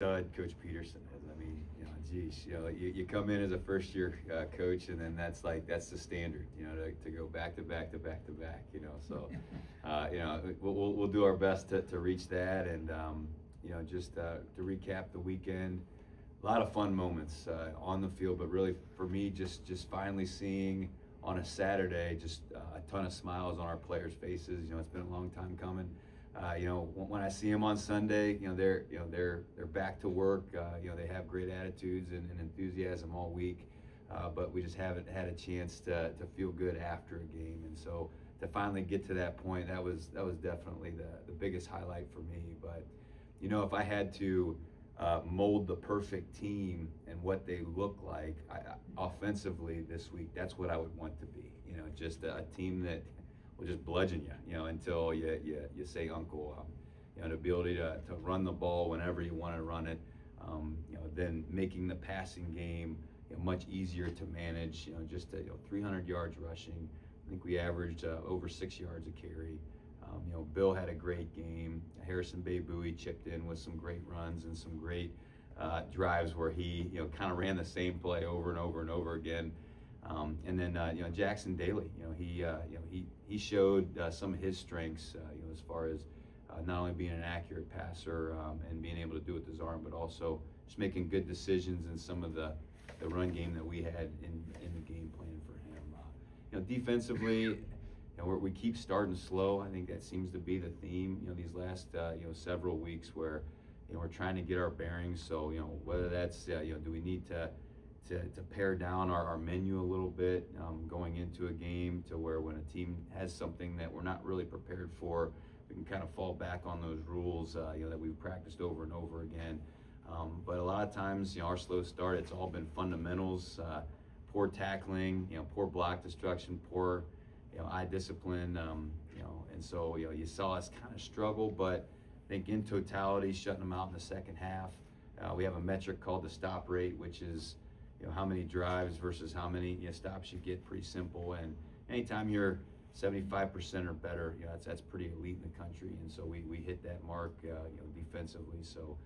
stud Coach Peterson is. I mean, geez, you come in as a first year coach, and then that's the standard, to go back to back to back to back, So, we'll do our best to reach that, and just to recap the weekend, a lot of fun moments on the field, but really for me, just finally seeing on a Saturday just a ton of smiles on our players' faces. It's been a long time coming. When I see them on Sunday, they're back to work. They have great attitudes and enthusiasm all week, but we just haven't had a chance to feel good after a game. And so to finally get to that point, that was definitely the biggest highlight for me. But if I had to mold the perfect team and what they look like offensively this week, that's what I would want to be. Just a team that will just bludgeon you, until you say uncle. The ability to run the ball whenever you want to run it. Then making the passing game much easier to manage. Just 300 yards rushing. I think we averaged over 6 yards a carry. Bill had a great game. Harrison Bay-Bowie chipped in with some great runs and some great drives where he kind of ran the same play over and over and over again. And then Jackson Daly, he showed some of his strengths, as far as not only being an accurate passer and being able to do it with his arm, but also just making good decisions in some of the run game that we had in the game plan for him. Defensively, we keep starting slow. I think that seems to be the theme, these last several weeks, where we're trying to get our bearings. So whether that's do we need to pare down our menu a little bit going into a game, to where when a team has something that we're not really prepared for, we can kind of fall back on those rules that we've practiced over and over again. But a lot of times, our slow start, it's all been fundamentals, poor tackling, poor block destruction, poor eye discipline, and so you saw us kind of struggle. But I think in totality, shutting them out in the second half. We have a metric called the stop rate, which is how many drives versus how many stops you get. Pretty simple. And anytime you're 75% or better, that's pretty elite in the country. And so we hit that mark defensively. So